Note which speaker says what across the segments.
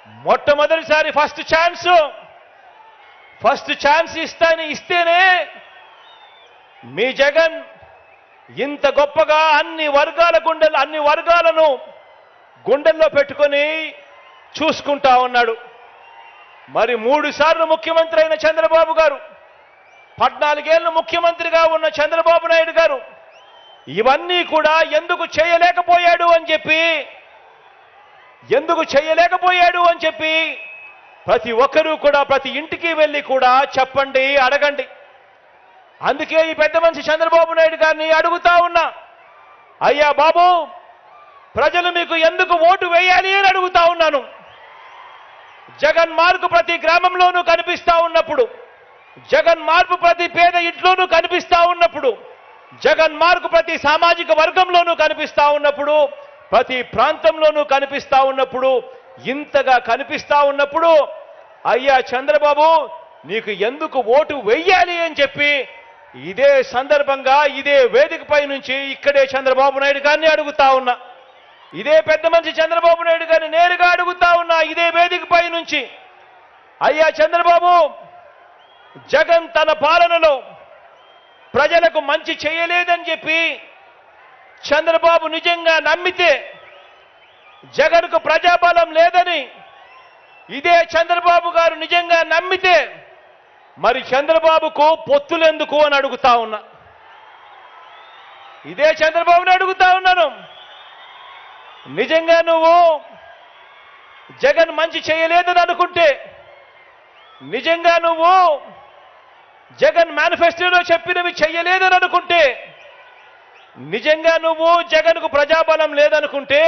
Speaker 1: మొట్టమొదటిసారి first chance ఇస్తేనే మీ జగన్ ఇంత గొప్పగా అన్ని వర్గాలను గుండెల్లో పెట్టుకొని చూసుకుంటా ఉన్నాడు. మరి 3 సార్లు ముఖ్యమంత్రి అయిన చంద్రబాబు గారు, 14 ఏళ్ళు ముఖ్యమంత్రిగా ఉన్న చంద్రబాబు నాయుడు గారు ఇవన్నీ కూడా ఎందుకు చేయలేకపోయాడు అని చెప్పి ప్రతి ఒక్కరూ కూడా ప్రతి ఇంటికి వెళ్ళి కూడా చెప్పండి, అడగండి. అందుకే ఈ పెద్ద మనిషి చంద్రబాబు నాయుడు గారిని అడుగుతా ఉన్నా, అయ్యా బాబు, ప్రజలు మీకు ఎందుకు ఓటు వేయాలి అని అడుగుతా ఉన్నాను. జగన్ మార్పు ప్రతి గ్రామంలోనూ కనిపిస్తా ఉన్నప్పుడు, జగన్ మార్పు ప్రతి పేద ఇంట్లోనూ కనిపిస్తా ఉన్నప్పుడు, జగన్ మార్పు ప్రతి సామాజిక వర్గంలోనూ కనిపిస్తా ఉన్నప్పుడు, ప్రతి ప్రాంతంలోనూ కనిపిస్తా ఉన్నప్పుడు, ఇంతగా కనిపిస్తా ఉన్నప్పుడు, అయ్యా చంద్రబాబు నీకు ఎందుకు ఓటు వెయ్యాలి అని చెప్పి ఇదే సందర్భంగా ఇదే వేదికపై నుంచి ఇక్కడే చంద్రబాబు నాయుడు గారిని అడుగుతా ఉన్నా. ఇదే పెద్ద మనిషి చంద్రబాబు నాయుడు గారిని నేరుగా అడుగుతా ఉన్నా ఇదే వేదికపై నుంచి, అయ్యా చంద్రబాబు, జగన్ తన పాలనలో ప్రజలకు మంచి చేయలేదని చెప్పి చంద్రబాబు నిజంగా నమ్మితే, జగన్కు ప్రజాబలం లేదని ఇదే చంద్రబాబు గారు నిజంగా నమ్మితే, మరి చంద్రబాబుకు పొత్తులెందుకు అని అడుగుతా ఉన్నా. ఇదే చంద్రబాబుని అడుగుతా ఉన్నాను, నిజంగా నువ్వు జగన్ మంచి చేయలేదని అనుకుంటే, నిజంగా నువ్వు జగన్ మేనిఫెస్టోలో చెప్పినవి చెయ్యలేదని అనుకుంటే, నిజంగా నువ్వు జగన్కు ప్రజాబలం లేదనుకుంటే,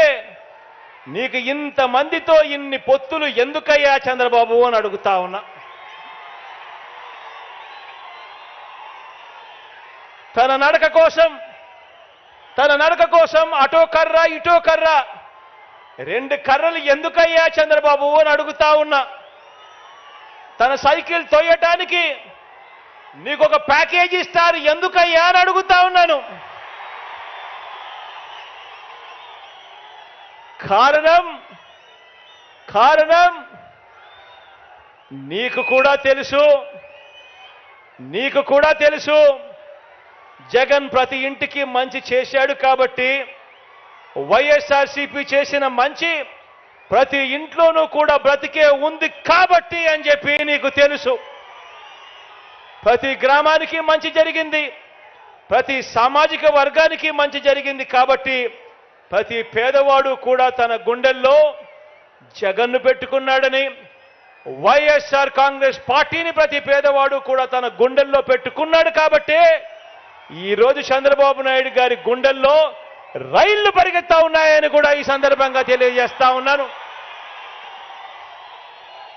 Speaker 1: నీకు ఇంతమందితో ఇన్ని పొత్తులు ఎందుకయ్యా చంద్రబాబు అని అడుగుతా ఉన్నా. తన నడక కోసం అటో కర్ర ఇటో కర్ర, 2 కర్రలు ఎందుకయ్యా చంద్రబాబు అని అడుగుతా ఉన్నా. తన సైకిల్ తోయటానికి నీకు ఒక ప్యాకేజీ ఇస్తారు ఎందుకయ్యా అని అడుగుతా ఉన్నాను. కారణం నీకు కూడా తెలుసు జగన్ ప్రతి ఇంటికి మంచి చేశాడు కాబట్టి, వైఎస్ఆర్సీపీ చేసిన మంచి ప్రతి ఇంట్లోనూ కూడా బ్రతికే ఉంది కాబట్టి అని చెప్పి నీకు తెలుసు. ప్రతి గ్రామానికి మంచి జరిగింది, ప్రతి సామాజిక వర్గానికి మంచి జరిగింది కాబట్టి ప్రతి పేదవాడు కూడా తన గుండెల్లో జగన్ను పెట్టుకున్నాడని, వైఎస్ఆర్ కాంగ్రెస్ పార్టీని ప్రతి పేదవాడు కూడా తన గుండెల్లో పెట్టుకున్నాడు కాబట్టి ఈరోజు చంద్రబాబు నాయుడు గారి గుండెల్లో రైళ్లు పరిగెత్తా ఉన్నాయని కూడా ఈ సందర్భంగా తెలియజేస్తా ఉన్నాను.